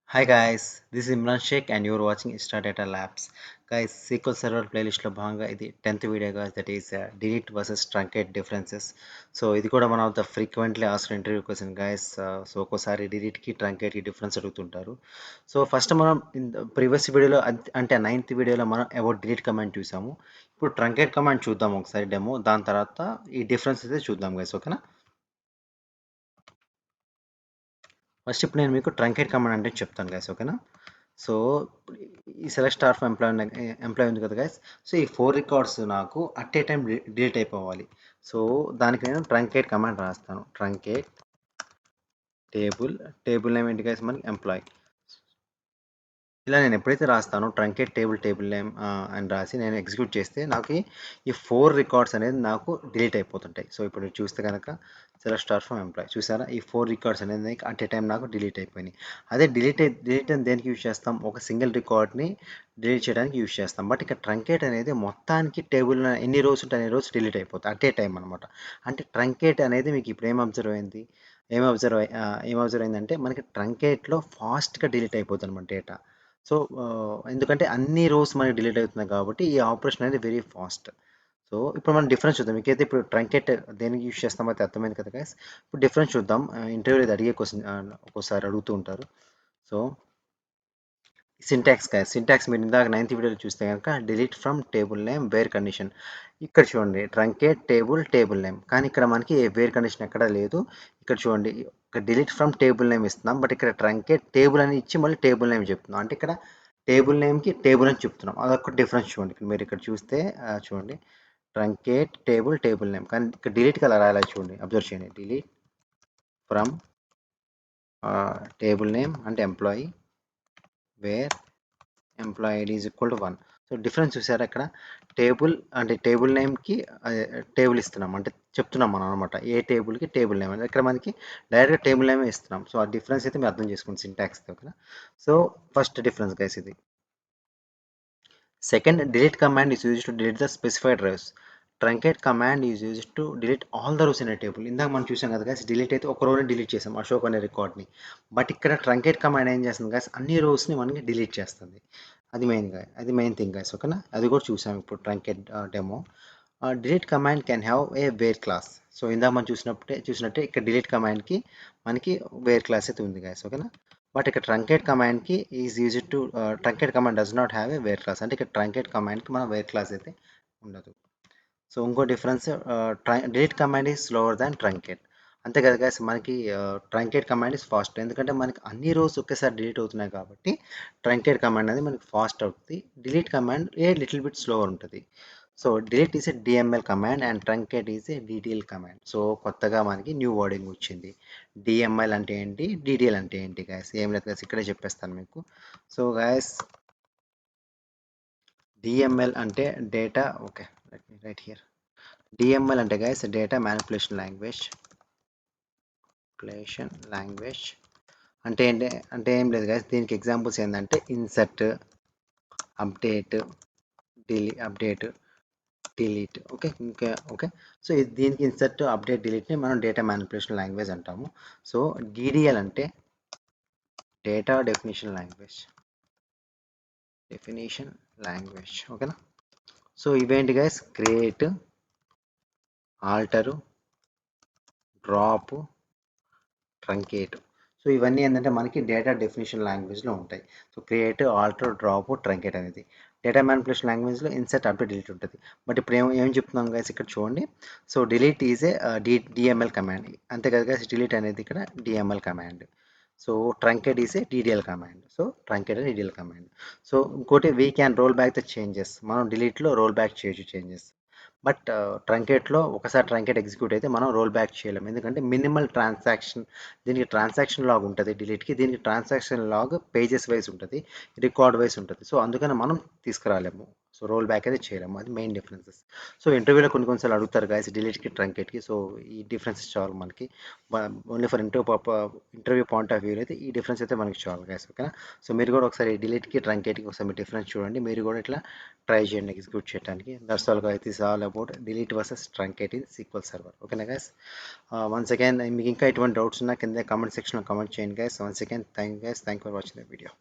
Hi guys, this is Imran Sheikh and you're watching Star Data Labs. Guys, SQL Server playlist లో భాగంగా ఇది 10th video guys, that is delete versus truncate differences. So ఇది కూడా one of the frequently asked interview question guys. So ఒక్కోసారి delete కి truncate కి difference అడుగుతుంటారు. So first మనం ప్రీవియస్ వీడియోలో అంటే 9th వీడియోలో మనం అబౌట్ delete కమాండ్ చూసాము. ఇప్పుడు truncate కమాండ్ చూద్దాం ఒకసారి డెమో. దాని తర్వాత ఈ డిఫరెన్స్ అయితే చూద్దాం గైస్, ఓకేనా? ఫస్ట్ ఇప్పుడు నేను మీకు ట్రంకేట్ కమాండ్ అంటే చెప్తాను గైస్, ఓకేనా? సో ఈ సెలెక్ట్ స్టార్ ఆఫ్ ఎంప్లాయ్ ఉంది కదా గైస్. సో ఈ 4 రికార్డ్స్ నాకు అట్ ఏ టైం డిలీట్ అయిపోవాలి. సో దానికి నేను ట్రంకేట్ కమాండ్ రాస్తాను. ట్రంకేట్ టేబుల్ నేమ్ ఏంటి గైస్? మనకి ఎంప్లాయ్. ఇలా నేను ఎప్పుడైతే రాస్తానో ట్రంకేట్ టేబుల్ నేమ్ అని రాసి నేను ఎగ్జిక్యూట్ చేస్తే నాకు ఈ 4 రికార్డ్స్ అనేది నాకు డిలీట్ అయిపోతుంటాయి. సో ఇప్పుడు చూస్తే కనుక సెలెక్ట్ స్టార్ ఫ్రమ్ ఎంప్లాయ్ చూసారా, ఈ 4 రికార్డ్స్ అనేది అట్ ఏ టైం నాకు డిలీట్ అయిపోయినాయి. అదే డిలీట్ అని దేనికి యూజ్ చేస్తాం? ఒక సింగిల్ రికార్డ్ని డిలీట్ చేయడానికి యూజ్ చేస్తాం. బట్ ఇక్కడ ట్రంకేట్ అనేది మొత్తానికి టేబుల్ ఎన్ని రోజు ఉంటే అన్ని రోజు డిలీట్ అయిపోతాయి అట్ ఏ టైం అనమాట. అంటే ట్రంకేట్ అనేది మీకు ఇప్పుడు ఏం అబ్జర్వ్ అయింది? ఏం అబ్జర్వ్ అయిందంటే మనకి ట్రంకేట్లో ఫాస్ట్గా డిలీట్ అయిపోతుంది అనమాట డేటా. సో ఎందుకంటే అన్ని రోస్ మనకి డిలీట్ అవుతున్నాయి కాబట్టి ఈ ఆపరేషన్ అనేది వెరీ ఫాస్ట్. సో ఇప్పుడు మనం డిఫరెన్స్ చూద్దాం. మీకైతే ఇప్పుడు ట్రంకేట్ దేనికి యూజ్ చేస్తామో అయితే అర్థమైంది కదా గైస్. ఇప్పుడు డిఫరెన్స్ చూద్దాం. ఇంటర్వ్యూలో ఇది అడిగే క్వశ్చన్ ఒక్కోసారి అడుగుతూ ఉంటారు. సో సింటాక్స్ గైస్, సింటాక్స్ మీరు ఇందాక 9th వీడియోలో చూస్తే కనుక delete from table name where condition. ఇక్కడ చూడండి ట్రంకేట్ టేబుల్ నేమ్, కానీ ఇక్కడ మనకి వేర్ కండిషన్ ఎక్కడా లేదు. ఇక్కడ చూడండి ఇక్కడ డిలీట్ ఫ్రమ్ టేబుల్ నేమ్ ఇస్తున్నాం, బట్ ఇక్కడ ట్రంకేట్ టేబుల్ అని ఇచ్చి మళ్ళీ టేబుల్ నేమ్ చెప్తున్నాం. అంటే ఇక్కడ టేబుల్ నేమ్కి టేబుల్ అని చెప్తున్నాం. అదొక డిఫరెన్స్ చూడండి. మీరు ఇక్కడ చూస్తే చూడండి ట్రంకేట్ టేబుల్ నేమ్, కానీ ఇక్కడ డిలీట్కి అలా రాయాలి. చూడండి, అబ్జర్వ్ చేయండి. డిలీట్ ఫ్రమ్ టేబుల్ నేమ్ అంటే employee wear employee ID is equal to 1. So difference చూసారా? ఇక్కడ టేబుల్ నేమ్కి టేబుల్ ఇస్తున్నాం, అంటే చెప్తున్నాం మనం అనమాట ఏ టేబుల్కి టేబుల్ నేమ్. ఇక్కడ మనకి డైరెక్ట్గా టేబుల్ నేమే ఇస్తున్నాం. సో ఆ డిఫరెన్స్ అయితే మీరు అర్థం చేసుకోండి సింటాక్స్, ఓకేనా? సో ఫస్ట్ డిఫరెన్స్ గైస్ ఇది. Second, delete command is used to delete the specified rows. Truncate command is used to delete all the rows in a table. ఇందాక మనం చూసాం కదా గైస్, డిలీట్ అయితే ఒక రోని డిలీట్ చేసాం, అశోక్ అనే రికార్డ్ని. బట్ ఇక్కడ ట్రంకేట్ కమాండ్ ఏం చేస్తుంది గైస్? అన్ని రోస్ని మనకి డిలీట్ చేస్తుంది. అది మెయిన్ థింగ్ గైస్, ఓకేనా? అది కూడా చూసాం ఇప్పుడు truncate demo. Delete command can have a where clause. So ఇందాక మనం చూసినట్టే ఇక్కడ డిలీట్ కమాండ్కి మనకి వేర్ క్లాస్ అయితే ఉంది గైస్, ఓకేనా? బట్ ఇక్కడ ట్రంకేట్ కమాండ్కి is used to truncate command does not have a where clause. అంటే ఇక్కడ ట్రంకేట్ కమాండ్కి మన వేర్ క్లాస్ అయితే ఉండదు. సో ఇంకో difference, delete command is slower than truncate. అంతే కదా గైస్, మనకి ట్రంకేట్ కమాండ్ ఈజ్ ఫాస్ట్. ఎందుకంటే మనకి అన్ని రోస్ ఒకేసారి డిలీట్ అవుతున్నాయి కాబట్టి ట్రంకేట్ కమాండ్ అనేది మనకి ఫాస్ట్ అవుతుంది. Delete command a little bit slower ఉంటుంది. So delete is a DML command and truncate is a DTL command. So కొత్తగా మనకి న్యూ వర్డింగ్ వచ్చింది. డిఎంఎల్ అంటే ఏంటి, డిటిఎల్ అంటే ఏంటి గైస్? ఏం లేదు గైస్, ఇక్కడే చెప్పేస్తాను మీకు. సో గైస్, డిఎంఎల్ అంటే data, okay right here. DML అంటే గైస్ డేటా మ్యానిపులేషన్ లాంగ్వేజ్ అంటే ఏంటి? అంటే ఏం లేదు గైస్, దీనికి ఎగ్జాంపుల్స్ ఏంటంటే ఇన్సర్ట్, అప్డేట్, డిలీట్, ఓకే. ఇంకా ఓకే. సో దీనికి ఇన్సర్ట్, అప్డేట్, డిలీట్ని మనం డేటా మ్యానిపులేషన్ లాంగ్వేజ్ అంటాము. సో డిడిఎల్ అంటే డేటా డెఫినేషన్ లాంగ్వేజ్, ఓకేనా? సో ఇవేంటి guys? Create, alter, drop, truncate. So ఇవన్నీ ఏంటంటే మనకి డేటా డెఫినేషన్ లాంగ్వేజ్లో ఉంటాయి. So create, alter, drop, truncate అనేది డేటా మ్యానిపులేషన్ లాంగ్వేజ్లో ఇన్సర్ట్, అప్డేట్, డిలీట్ ఉంటుంది. బట్ ఇప్పుడు ఏం చెప్తున్నాం గైస్ ఇక్కడ చూడండి. So delete is a DML command, అంతే కదా గైస్? డిలీట్ అనేది ఇక్కడ DML command. So truncate is A DDL command. So truncate అనేది డిడిఎల్ కమాండ్. సో ఇంకోటి, we can roll back the changes. మనం డిలీట్లో రోల్ బ్యాక్ చేయొచ్చు చేంజెస్. బట్ ట్రంకేట్లో ఒకసారి truncate execute అయితే మనం రోల్ బ్యాక్ చేయలేము, ఎందుకంటే మినిమల్ ట్రాన్సాక్షన్. దీనికి ట్రాన్సాక్షన్ లాగ్ ఉంటుంది డిలీట్కి, దీనికి ట్రాన్సాక్షన్ లాగ్ పేజెస్ వైజ్ ఉంటుంది, రికార్డ్ వైజ్ ఉంటుంది. సో అందుకని మనం తీసుకురాలేము. సో రోల్ బ్యాక్ అయితే చేయలేము, అది మెయిన్ డిఫరెన్సెస్. సో ఇంటర్వ్యూలో కొన్నిసార్లు అడుగుతారు గైస్ డిలీట్కి ట్రంకేట్కి. సో ఈ డిఫరెన్సెస్ చాలు మనకి, only for interview point of view అయితే ఈ డిఫరెన్స్ అయితే మనకి చాలు గైస్, ఓకేనా. సో మీరు కూడా ఒకసారి డిలీట్కి ట్రంకేట్కి ఒకసారి మీ డిఫరెన్స్ చూడండి, మీరు కూడా ఇట్లా ట్రై చేయండి ఎగ్జిక్యూట్ చేయడానికి. That's all guys, is all about delete versus truncate in sequel server, ఓకేనా గైస్. వన్స్ అగైన్ మీకు ఇంకా ఎటువంటి డౌట్స్ ఉన్నా కింద కామెంట్ సెక్షన్లో కామెంట్ చేయండి guys. Once again thank for watching the video.